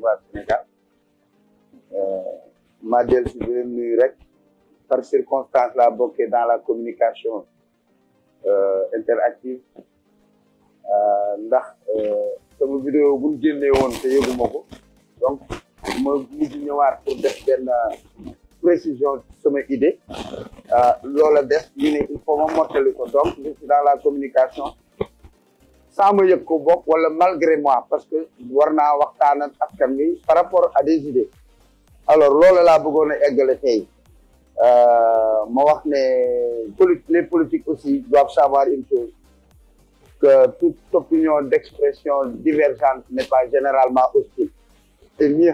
waa Sénégal ma dellu si di leen nuyu rek par circonstance la bokkee dans la communication interactive ndax sama vidéo buñ génnee woon te yëguma ko donc ma mujj ñëwaat pour def benn précision sama idée loola def ñu ne il faut ma mottali ko donc je suis dans la communication sans ma yëg ko bokk wala malgré moi parce que war naa waxtaan ak askan wi par rapport à des idées alors loolu laa bëggoon a eggale tey ma wax ne les politiques aussi doivent savoir une chose que toute opinion d'expression divergente n'est pas généralement hostile. C'est mieux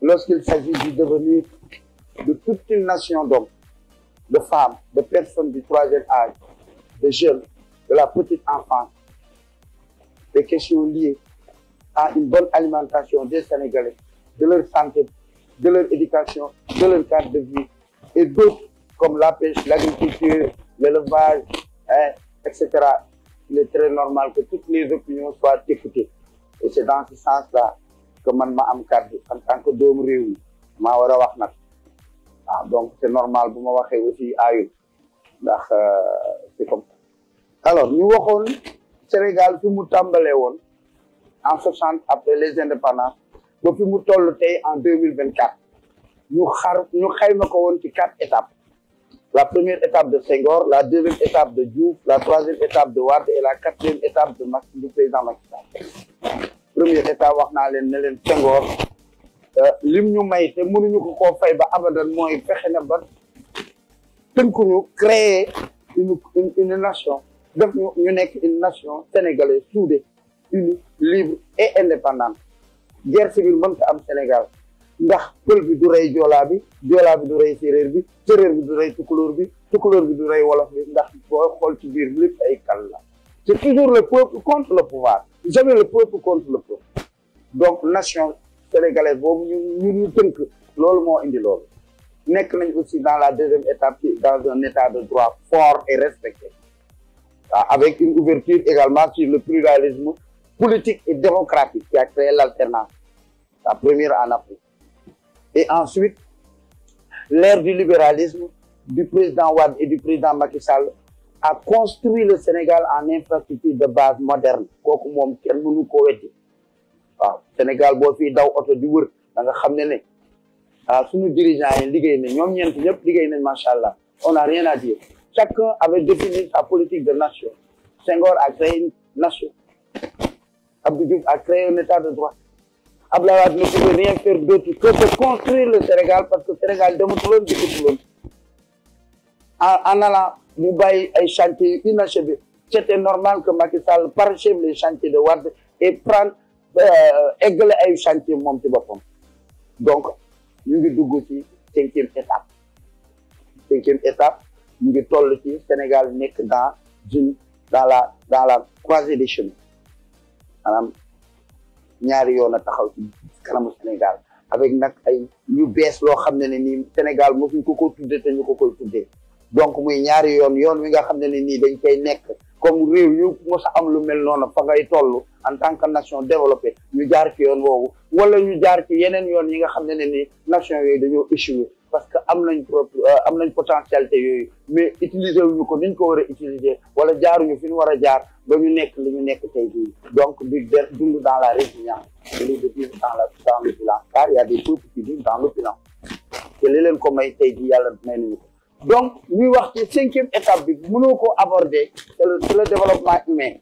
lorsqu'il s'agit du devenir de toute une nation d'hommes, de femmes, de personnes du troisième âge, de jeunes, de la petite enfance. Des questions liées à une bonne alimentation des Sénégalais, de leur santé, de leur éducation, de leur cadre de vie, et d'autres comme la pêche, l'agriculture, l'élevage, etc. Il est très normal que toutes les opinions soient écoutées. Et c'est dans ce sens-là que man ma am kàddu en tant que doomu réew mi maa war a wax nag donc c'est normal bu ma waxee aussi aayul ndax c'est comme ça. Alors ñu waxoon Sénégal fi mu tàmbalee woon en 60 après les indépendances ba fi mu toll tey en 2024 ñu xayma ko woon ci 4 étapes. La première étape de Senghor, la deuxième étape de Diouf, la troisième étape de Wade et la quatrième étape du président Macky Sall. Première étape wax naa leen ne leen Senghor lim ñu may te mënuñu ko koo fay ba abadan mooy fexe na ba tënkuñu créer une nation def ñu nekk une nation sénégalaise soudée, unie, libre et indépendante. Guerre civile mënta am Sénégal ndax pël bi du rey joolaa bi du rey séeréer bi bi du rey tukulóor bi du rey wolof bi ndax boo xool ci biir lépp ay kal la c'est toujours le peuple contre le pouvoir jamais le peuple contre le peuple donc nation sénégalaise boobu ñu tënk loolu moo indi loolu nekk nañ aussi dans la deuxième étape dans un état de droit fort et respecté avec une ouverture également sur le pluralisme politique et démocratique qui a créé l'alternance, la première en Afrique. Et ensuite, l'ère du libéralisme du président Wade et du président Macky Sall a construit le Sénégal en infrastructure de base moderne. Kooku moom kenn mënu ko weddi waaw Sénégal boo fii daw oto di wër da nga xam ne suñu dirigeants yi liggéey nañ ñoom ñeent ñëpp liggéey nañ macha allah on n'a rien à dire. Chacun avait défini sa politique de nation. Senghor a créé une nation. Abdou Diouf a créé un état de droit. Abdoulaye Wade ne pouvait rien faire d'autre que de construire le Sénégal parce que le Sénégal dematuloon dikkutuloon en allant mu bàyyi ay chantiers inachevés. C'était normal que Macky Sall parachève les chantiers de Wade et prendre eggale ay chantiers moom ci boppam. Donc ñu ngi dugg ci cinquième étape ñu ngi toll ci Sénégal nekk dans la croisée des chemins maanaam ñaari yoon a taxaw ci kanamu Sénégal avec nag ay ñu bees loo xam ne nii Sénégal mosuñ ko tuddee te ñu ko koy tuddee donc muy ñaari yoon wi nga xam ne nii dañ koy nekk comme réew yu mos a am lu mel noonu fa ngay toll en tant que nation développée ñu jaar ci yoon woowu wala ñu jaar ci yeneen yoon yi nga xam ne nii nation yooyu dañoo échoué parce que am nañ potentialité yooyu mais utiliser wuñu ko niñ ko war a utiliser wala jaaruñu fi ñu war a jaar ba ñu nekk li ñu nekk tey jii donc di dund dans la résilience de vivre dans l'opulence car il y a des peuples qui vivent dans l'opulence te li leen ko may tey jii yàlla may nañu ko donc ñuy wax ci cinquième étape bi mënoo ko aborder c'est le développement humain.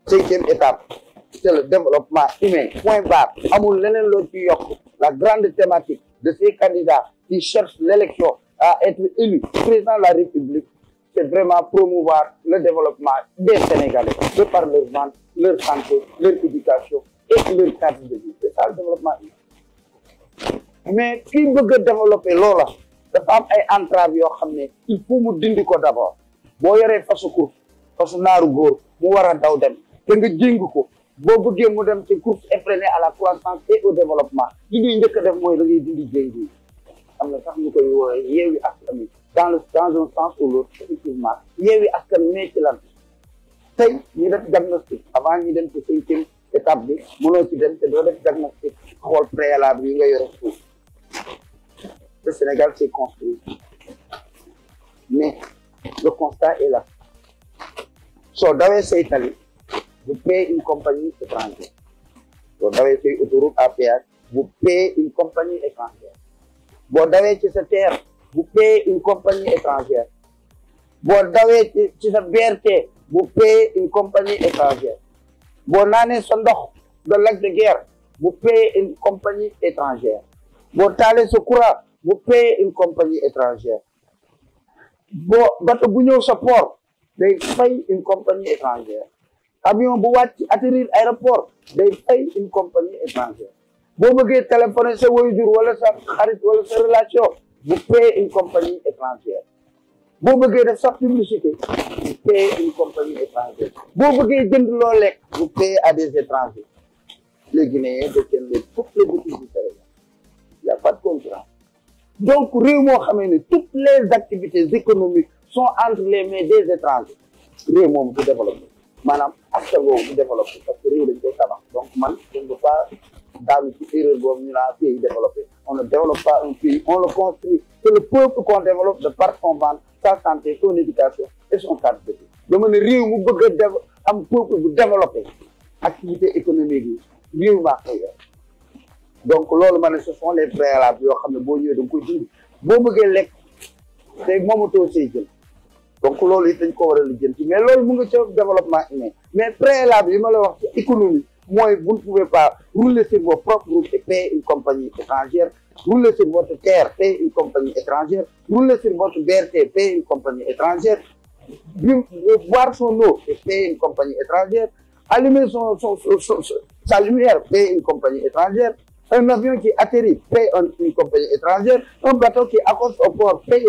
Cinquième étape c'est le développement humain point barre amul leneen loo ci yokk la grande thématique de ces candidats qui cherchent l'élection à être élus président de la République, c'est vraiment promouvoir le développement des Sénégalais de par leur vente, leur santé, leur éducation et leur cadre de vie. C'est ça le développement humain. Mais qui veut développer loola dafa am ay entraves yoo xam ne il faut mu dindi ko d'abord boo yoree fasu naaru góor mu war a daw dem te nga jéng ko boo bëggee mu dem ci course effrénée à la croissance et au développement li ñuy njëkk a def mooy da ngay dindi jéng bi am na sax ñu koy woowee yeewi askan wi dans un sens ou l'autre effectivement yeewi askan wi ci lan tey ñu def diagnostic avant ñu dem ci cinquième étape bi mënoo ci dem te doo def diagnostic xool préalable yi nga yore suuf le Sénégal s'est construit mais le constat est là soo dawee say tali vous payez une compagnie étrangère boo dawee say autoroute à péage vous payez une compagnie étrangère boo dawee ci sa terre vous payez une compagnie étrangère boo dawee ci sa BRT vous payez une compagnie étrangère boo naanee sa ndox de lac de Guiers vous payez une compagnie étrangère boo taalee sa courant vous payez une compagnie étrangère boo bateau bu ñëw sa port day fay une compagnie étrangère avion bu wàcc atterrir aéroport day fay une compagnie étrangère boo bëggee téléphoner sa waajur wala sa xarit wala sa relation vous payez une compagnie étrangère boo bëggee def sax publicité vous payez une compagnie étrangère boo bëggee jënd loo lekk vous payez à des étrangers les Guinéens détiennent toutes les boutiques du Sénégal il n'y a pas de contrat donc réew moo xamee ne toutes les activités économiques sont entre les mains des étrangers réew moom du développé maanaam askan boobu du développé parce que réew dañ koy tabax donc man je ne veux pas daanu ci erreur boobu ñu naan pays développé on ne développe pas un pays on le construit c'est le peuple qu'on développe de par son ventre sa santé son éducation et son cadre de vie dama ne réew mu bëgg a am peuple bu développé activité économique yi réew maa koy yor donc loolu ma ne ce sont les préalables yoo xam ne boo ñëwee da nga koy dindi boo bëggee lekk te moomatoo say jël donc loolu it dañ ko war a lijjanti mais loolu mu nga ca développement humain mais préalable yi ma la wax ci économie mooy vous ne pouvez pas rouler sur vos propres routes et payer une compagnie étrangère rouler sur votre terre payer une compagnie étrangère rouler sur votre BRT payer une compagnie étrangère boire son eau et payer une compagnie étrangère allumer sa lumière payer une compagnie étrangère un avion qui atterrit paye une compagnie étrangère un bateau qui accoste au port paye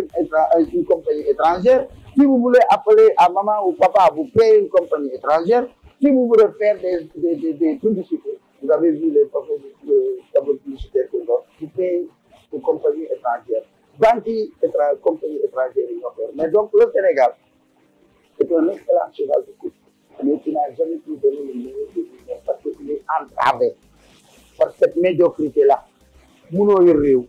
une compagnie étrangère si vous voulez appeler à maman ou papa vous payez une compagnie étrangère si vous voulez faire des publicités vous avez vu les tableaux publicitaires que vous payez une compagnie étrangère banque yi compagnie étrangère yi ñoo ko mais donc le Sénégal est un excellent cheval de course mais qui n'a jamais pu donner le meilleur de lui parce qu'il est entravé par cette médiocrité là munoo yor réew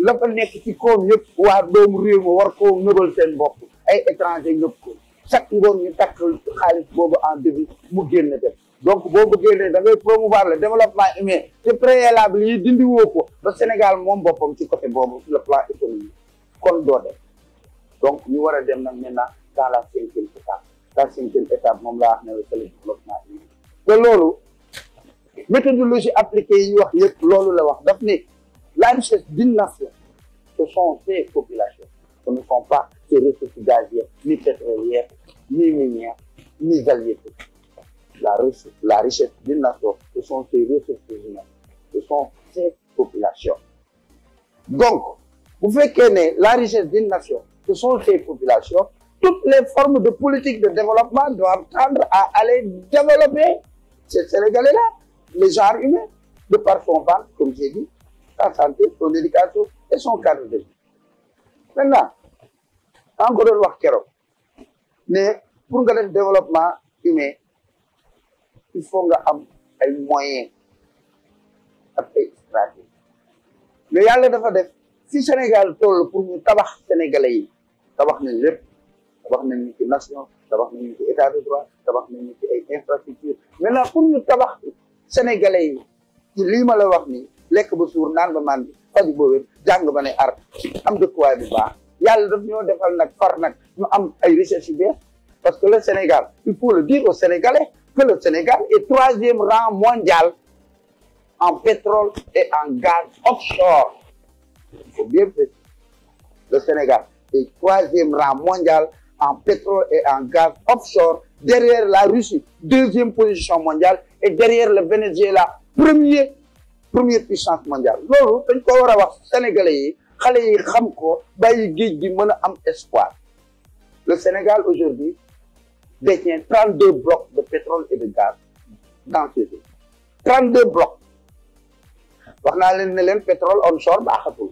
la fa nekk ci koom yëpp waa doomu réew ma war koo nëbal seen bopp ay étranger ñëpp ko chaque ngoon ñu takk xaalis boobu en devise mu génn def donc boo bëggee ne da ngay promouvoir le développement humain te préalable yi dindi woo ko ba Sénégal moom boppam ci côté boobu sur le plan économique kon doo def donc ñu war a dem nag maintenant dans la cinquième étape la cinquième étape moom laa wax ne c'est le développement humain te loolu méthodologie appliquée yi wax yëpp loolu la wax daf ne la richesse d'une nation ce sont ses populations ce ne sont pas ses ressources gazières ni pétrolières ni minières ni halieutiques la richesse d'une nation ce sont ses ressources humaines ce sont ses populations donc bu fekkee ne la richesse d'une nation ce sont ses populations toutes les formes de politique de développement doivent tendre à aller développer ces Sénégalais-là le genre humain de par son ventre comme j'ai dit sa santé son éducation et son cadre de vie maintenant encore doon wax keroog mais pour nga def développement humain il faut nga am ay moyens ak ay stratégie mais yàlla dafa def si Sénégal toll pour ñu tabax sénégalais yi tabax nañ lépp tabax nañ ñu ci nation tabax nañ ñu ci état de droit tabax nañ ñu ci ay infrastructures maintenant pour ñu tabax sénégalais yi ci lii ma la wax nii lekk ba suur naan ba màndi faju ba wér jàng ba ne ar am dëkkuwaay bu baax yàlla daf ñoo defal nag far nag ñu am ay richesse yu bees parce que le Sénégal il faut le dire aux Sénégalais que le Sénégal est 3e rang mondial en pétrole et en gaz offshore il faut bien préciser le Sénégal est 3e rang mondial en pétrole et en gaz offshore derrière la Russie 2e position mondiale et derrière le Venezuela première puissance mondiale loolu dañ ko war a wax sénégalais yi xale yi xam ko bàyyi géej gi mën a am espoir le Sénégal aujourd'hui détient 32 blocs de pétrole et de gaz dans ces eaux 32 blocs wax naa leen ne leen pétrole onshore baaxatul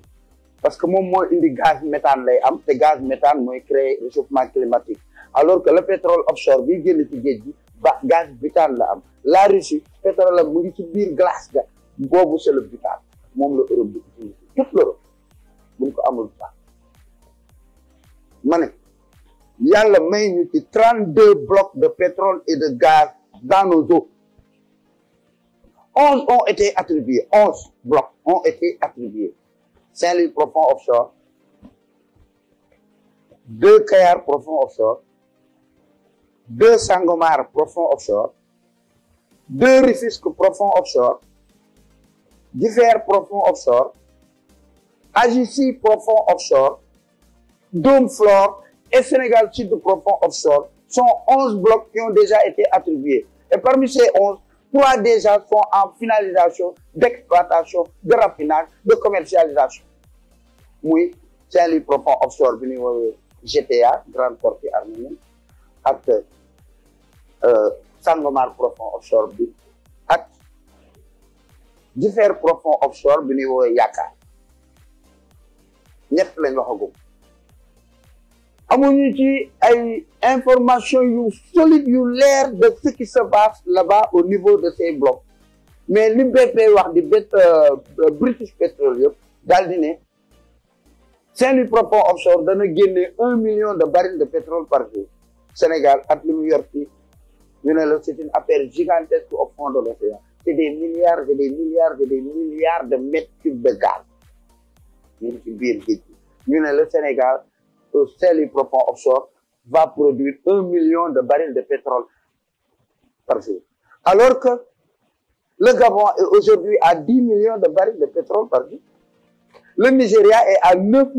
parce que moom moo indi gaz méthane lay am te gaz méthane mooy créer réchauffement climatique alors que le pétrole offshore bi génn ci géej gi ba gaz butane la am la Russie pétrole am mu ngi ci biir glace ga boobu c'est le butal moom la Europe di utiliser toute l'Europe buñ ko amul sax ma ne yàlla may ñu ci 32 blocs de pétrole et de gaz dans nos eaux 11 ont été attribués 11 blocs ont été attribués Saint-Louis profond offshore 2 Kayar profond offshore 2 Sangomar profond offshore 2 Rufisque profond offshore Diffère profond offshore Agissi profond offshore Dôme Flore et Sénégal Sud profond offshore sont 11 blocs qui ont déjà été attribués. Et parmi ces 11, 3 déjà sont en finalisation d'exploitation, de raffinage, de commercialisation. Oui, Saint-Louis profond offshore, GTA, Grande Tortue arménienne, avec Sangomar profond offshore, avec Diffère profond offshore, Yakar. ñett lañ waxagum amuñu ci ay information yu solide yu leer de ce qui se passe là-bas au niveau de ces blocs mais li BP wax di British Petroleum daal di ne Saint-Louis profond offshore dana génne 1 million de barils de pétrole par jour Sénégal at li mu yor ci ñu ne la c'est une affaire gigantesque au fond de l'océan c'est des milliards et des milliards et des milliards de mètres cubes de gaz ñu ci biir géej ñu ne le Sénégal au Saint-Louis profond offshore va produire 1 million de barils de pétrole par jour alors que le Gabon est aujourd'hui à 10 millions de barils de pétrole par jour le Nigeria est à 9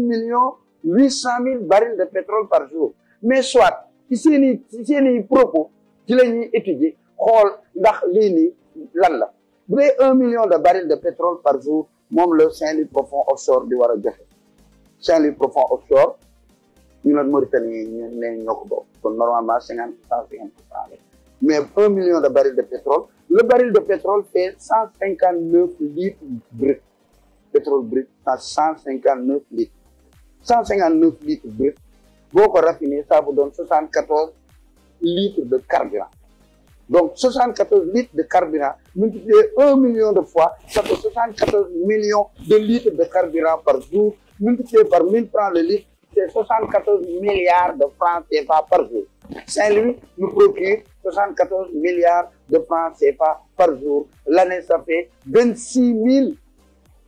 800 000 barils de pétrole par jour mais soit ci seeni propos ci la ñuy étudier xool ndax lii nii lan la bu dee 1 million de barils de pétrole par jour moom le Saint-Louis profond offshore di war a joxe Saint-Louis profond offshore ñu ne Mauritanie ñu ne ñoo ko bokk kon normalement 150% mais 1 million de barils de pétrole le baril de pétrole fait 159 litres brut pétrole brut à 159 litres 159 litres brut boo ko raffiné ça vous donne 74 litres de carburant donc 74 litres de carburant multiplié 1 million de fois ça fait 74 millions de litres de carburant par jour multiplié par 1000 francs le litre c'est 74 milliards de francs CFA par jour Saint-Louis nous procure 74 milliards de francs CFA par jour l'année ça fait 26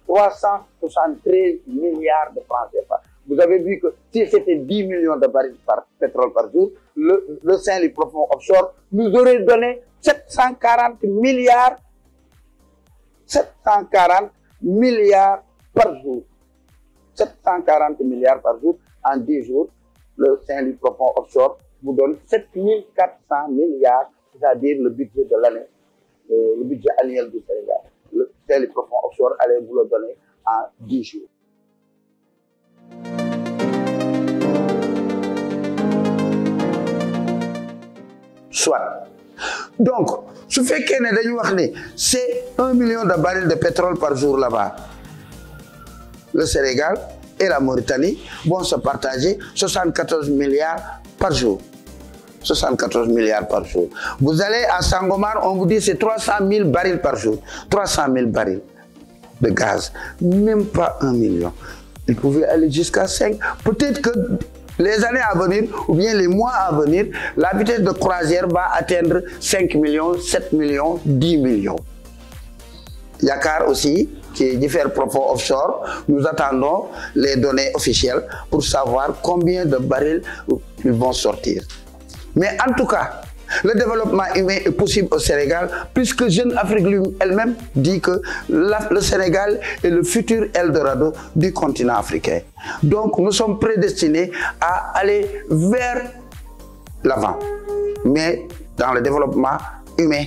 373 milliards de francs CFA vous avez vu que si c'était 10 millions de barils par pétrole par jour le Saint-Louis profond offshore nous aurait donné 740 milliards par jour 740 milliards par jour en 10 jours le Saint-Louis profond offshore vous donne 7400 milliards c'est-à-dire le budget de l'année le budget annuel du Sénégal le Saint-Louis profond offshore allait vous le donner en 10 jours soit donc su fekkee ne dañu wax ne c'est 1 million de barils de pétrole par jour là-bas le Sénégal et la Mauritanie vont se partager 74 milliards par jour 74 milliards par jour vous allez à Sangomar on vous dit c'est 300 000 barils par jour 300 000 barils de gaz même pas 1 million il pouvait aller jusqu'à 5 peut-être que les années à venir ou bien les mois à venir, la vitesse de croisière va atteindre 5 millions, 7 millions, 10 millions. Yakar aussi, qui est Diffère profond offshore, nous attendons les données officielles pour savoir combien de barils ils vont sortir. Mais en tout cas, le développement humain est possible au Sénégal puisque Jeune Afrique elle-même dit que le Sénégal est le futur Eldorado du continent africain. Donc nous sommes prédestinés à aller vers l'avant. Mais dans le développement humain,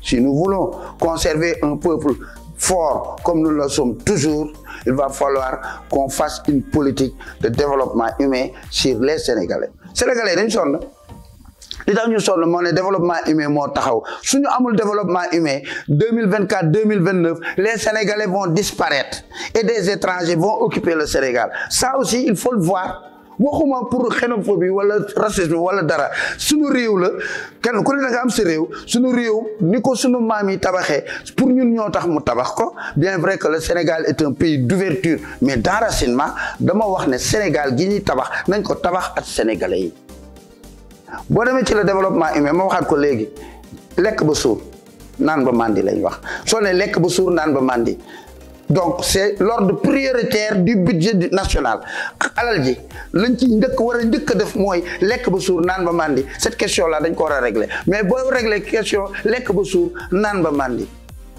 si nous voulons conserver un peuple fort comme nous le sommes toujours, il va falloir qu'on fasse une politique de développement humain sur les Sénégalais. Sénégalais, dañu sonn li tax ñu sonn moo ne développement humain moo taxaw suñu amul développement humain 2024 2029 les Sénégalais vont disparaître et des étrangers vont occuper le Sénégal ça aussi il faut le voir waxuma pour xénophobie wala racisme wala dara suñu réew la kenn ku ne da nga am sa réew suñu réew ni ko suñu maam yi tabaxee pour ñun ñoo tax mu tabax ko bien vrai que le Sénégal est un pays d'ouverture mais d'enracinement dama wax ne Sénégal gi ñuy tabax nañ ko tabax ak sénégalais yi boo demee ci le développement humain ma waxaat ko léegi lekk ba suur naan ba mandi lañ wax soo ne lekk ba suur naan ba mandi donc c'est l'ordre prioritaire du budget national ak alal ji lañ ci njëkk war a njëkk a def mooy lekk ba suur naan ba mandi cette question là dañ ko war a régler mais boo régler question lekk ba suur naan ba mandi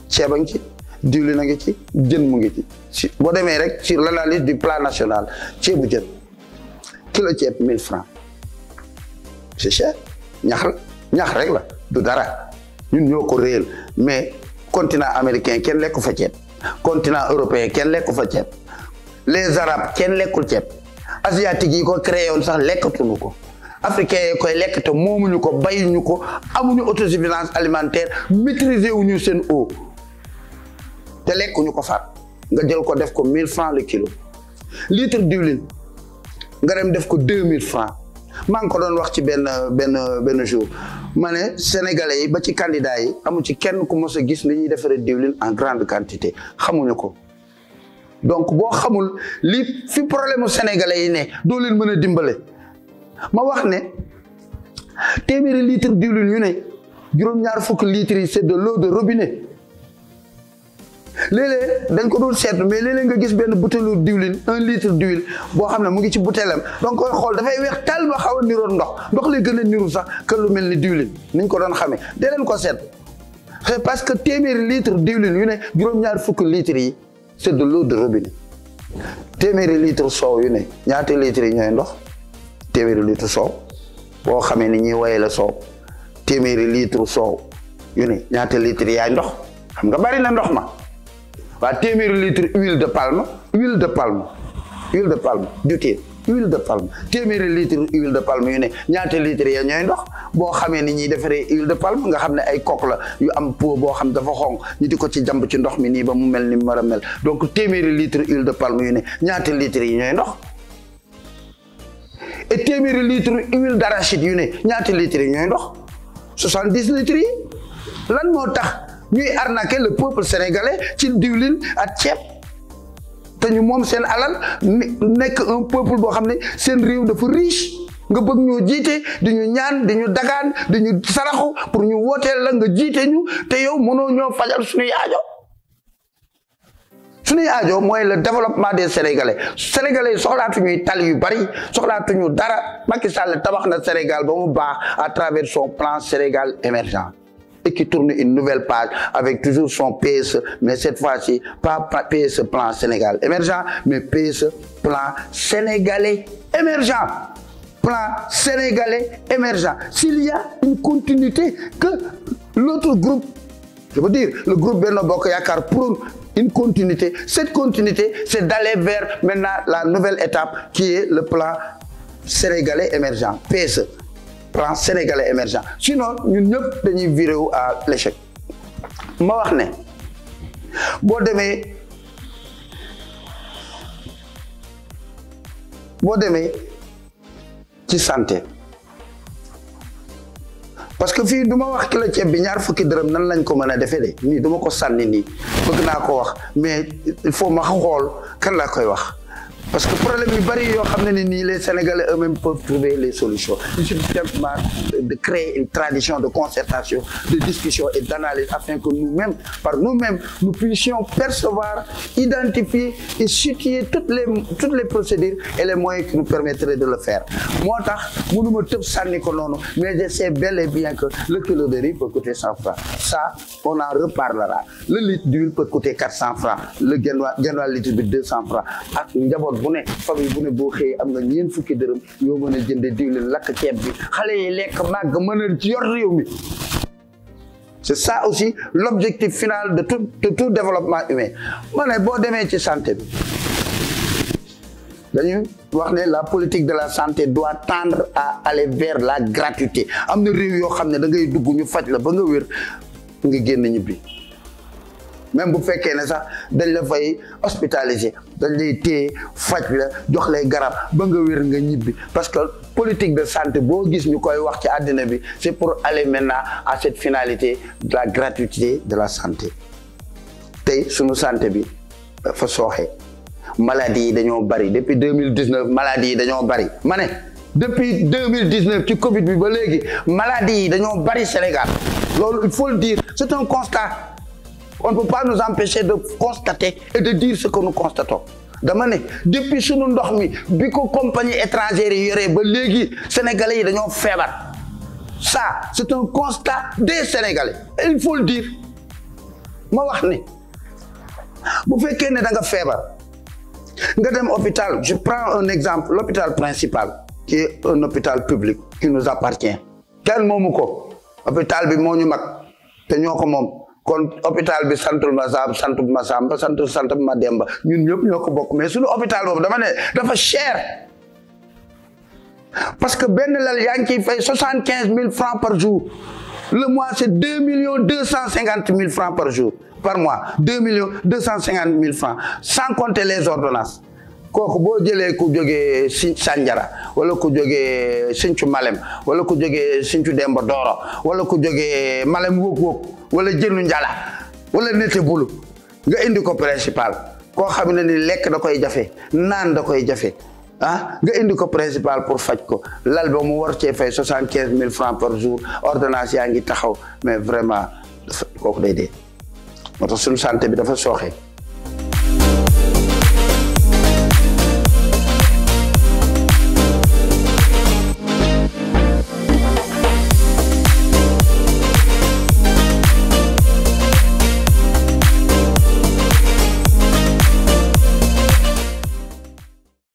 ceeb a ngi ci diwlin a ngi ci jën mu ngi ci boo demee rek sur l'analyse du plan national ceebu jën kilo ceeb 1000 francs c'est cher ñax rek la du dara ñun ñoo ko réel mais continent américain kenn lekku fa ceeb continent européen kenn lekku fa ceeb les arabes kenn lekkul ceeb asiatique yi ko créé woon sax lekkatuñu ko africains yi koy lekk te moomuñu ko bayuñu ko amuñu autosuffisance alimentaire maîtriser wuñu seen eau te lekkuñu ko faat nga jël ko def ko 1000 francs le kilo litre diwlin nga dem def ko 2000 francs maa ngi ko doon wax ci benn jour ma ne sénégalais yi ba ci candidat yi amu ci kenn ku mos a gis li ñuy defaree diwlin en grande quantité xamuñu ko donc boo xamul li fi problème mu sénégalais yi ne doo leen mën a dimbale ma wax ne téeméeri litre diwlin yu ne juróom-ñaar fukki litres yi c'est de l'eau de robinet léeg-léeg dañ ko doon seetlu mais léeg-léeg nga gis benn butéelu diwlin 1 litre d'huile boo xam ne mu ngi ci butéelam donc koy xool dafay weex tal ba xaw a niroon ndox lay gën a niru sax que lu mel ni diwlin niñ ko doon xamee dee leen ko seet c'est parce que téeméeri litre diwlin yu ne juróom-ñaar fukki litres yi c'est de l'eau de robinet téeméeri litre soow yu ne ñaata litres yi ñooy ndox téeméeri litre soow boo xamee ni ñuy woyee la soow téeméeri litre soow yu ne ñaata litres yaay ndox xam nga bari na ndox ma waa téeméeri litre huile de palme d'huile de palme téeméeri litre huile de palme yu ne ñaata litres ya ñooy ndox boo xamee ni ñuy defaree huile de palme nga xam ne ay coque la yu am peau boo xam dafa xonq ñu di ko ci jàmb ci ndox mi nii ba mu mel ni mu war a mel donc téeméeri litre huile de palme yu ne ñaata litres yi ñooy ndox et téeméeri litre huile d'arachide yu ne ñaata litres yi ñooy ndox 70 litres yi lan moo tax ñuy arnaquer le peuple sénégalais ci diwlin ak ceeb te ñu moom seen alal nekk un peuple boo xam ne seen réew dafa riche nga bëgg ñoo jiite di ñu ñaan di ñu dagaan di ñu saraxu pour ñu wooteel la nga jiite ñu te yow mënoo ñoo fajal suñuy aajo mooy le développement des sénégalais yi soxlaatuñuy tali yu bari soxlaatuñu dara Macky Sall tabax na Sénégal ba mu baax à travers son plan Sénégal émergent et qui tourne une nouvelle page avec toujours son PSE, mais cette fois-ci, pas PSE plan Sénégal émergent, mais PSE plan sénégalais émergent. Plan sénégalais émergent. S'il y a une continuité que l'autre groupe, je veux dire, le groupe Benno Bokk Yakaar prône une continuité, cette continuité, c'est d'aller vers maintenant la nouvelle étape qui est le plan sénégalais émergent, PSE. Plan sénégalais émergent sinon ñun ñëpp dañuy virer wu à l'échec ma wax ne boo demee ci santé parce que fii du ma wax kilo ceeb bi ñaar fukki dërëm nan lañ ko mën a defee de nii du ma ko sànni nii bëgg naa ko wax mais il faut ma xool kan laa koy wax. Parce que problème yu bari yoo xam ne ni les Sénégalais eux-mêmes peuvent trouver les solutions. Il suffit simplement de créer une tradition de concertation, de discussion et d'analyse afin que nous-mêmes, par nous-mêmes, nous puissions percevoir, identifier et situer toutes les procédures et les moyens qui nous permettraient de le faire. Moo tax mënuma tëb sànni ko noonu mais je sais bel et bien que le kilo de riz peut coûter 100 francs. Ça, on en reparlera. Le litre d'huile peut coûter 400 francs. Le genn litre bi 200 francs. Ak njaboot bu ne famille bu ne boo xëyee am nga ñeent fukki dërëm yoo mën a jënde diwlin lakk ceeb bi xale yi lekk màgg mën a ci yor réew mi. C'est ça aussi l'objectif final de tout développement humain. Ma ne boo demee ci santé bi dañu wax ne la politique de la santé doit tendre à aller vers la gratuité. Am na réew yoo xam ne da ngay dugg ñu faj la ba nga wér nga génn ñibbi même bu fekkee ne sax dañ la fay hospitaliser dañ lay téye faj la jox lay garab ba nga wér nga ñibbi parce que politique de santé boo gis ñu koy wax ci àddina bi c'est pour aller maintenant à cette finalité de la gratuité de la santé tey sunu santé bi dafa sooxe maladies yi dañoo bari depuis 2019 maladies yi dañoo bari ma ne depuis 2019 ci Covid bi ba léegi maladies yi dañoo bari Sénégal loolu il faut le dire c'est un constat on ne peut pas nous empêcher de constater et de dire ce que nous constatons dama ne depuis sunu ndox mi bi ko compagnie étrangère yi yoree ba léegi sénégalais yi dañoo feebar ça c'est un constat des sénégalais et il faut le dire ma wax ne bu fekkee ne da nga feebar nga dem hôpital je prends un exemple l'hôpital principal qui est un hôpital public qui nous appartient kenn moomu ko hôpital bi moo ñu mag te ñoo ko moom kon hôpital bi santul ma Samba santul ma Samba santul ma Demba ñun ñëpp ñoo ko bokk mais suñu hôpital boobu dama ne dafa cher parce que benn lal yaa ngi ciy fay 75 000 francs par jour le mois c'est 2 250 000 francs par jour par mois 2 250 000 francs sans compter les ordonnances kooku boo jëlee ku jógee Sandiara wala ku jógee Sinthiou Malem wala ku jógee Sinthiou Demba Doro wala ku jógee Malem Wok wala Jënu Njala wala Nete Bulu nga indi ko principal koo xam ne ni lekk da koy jafe naan da koy jafe ah nga indi ko principal pour faj ko lal ba mu war cee fay 75 000 francs par jour ordonnance yaa ngi taxaw mais vraiment kooku day dee moo tax suñu santé bi dafa sooxe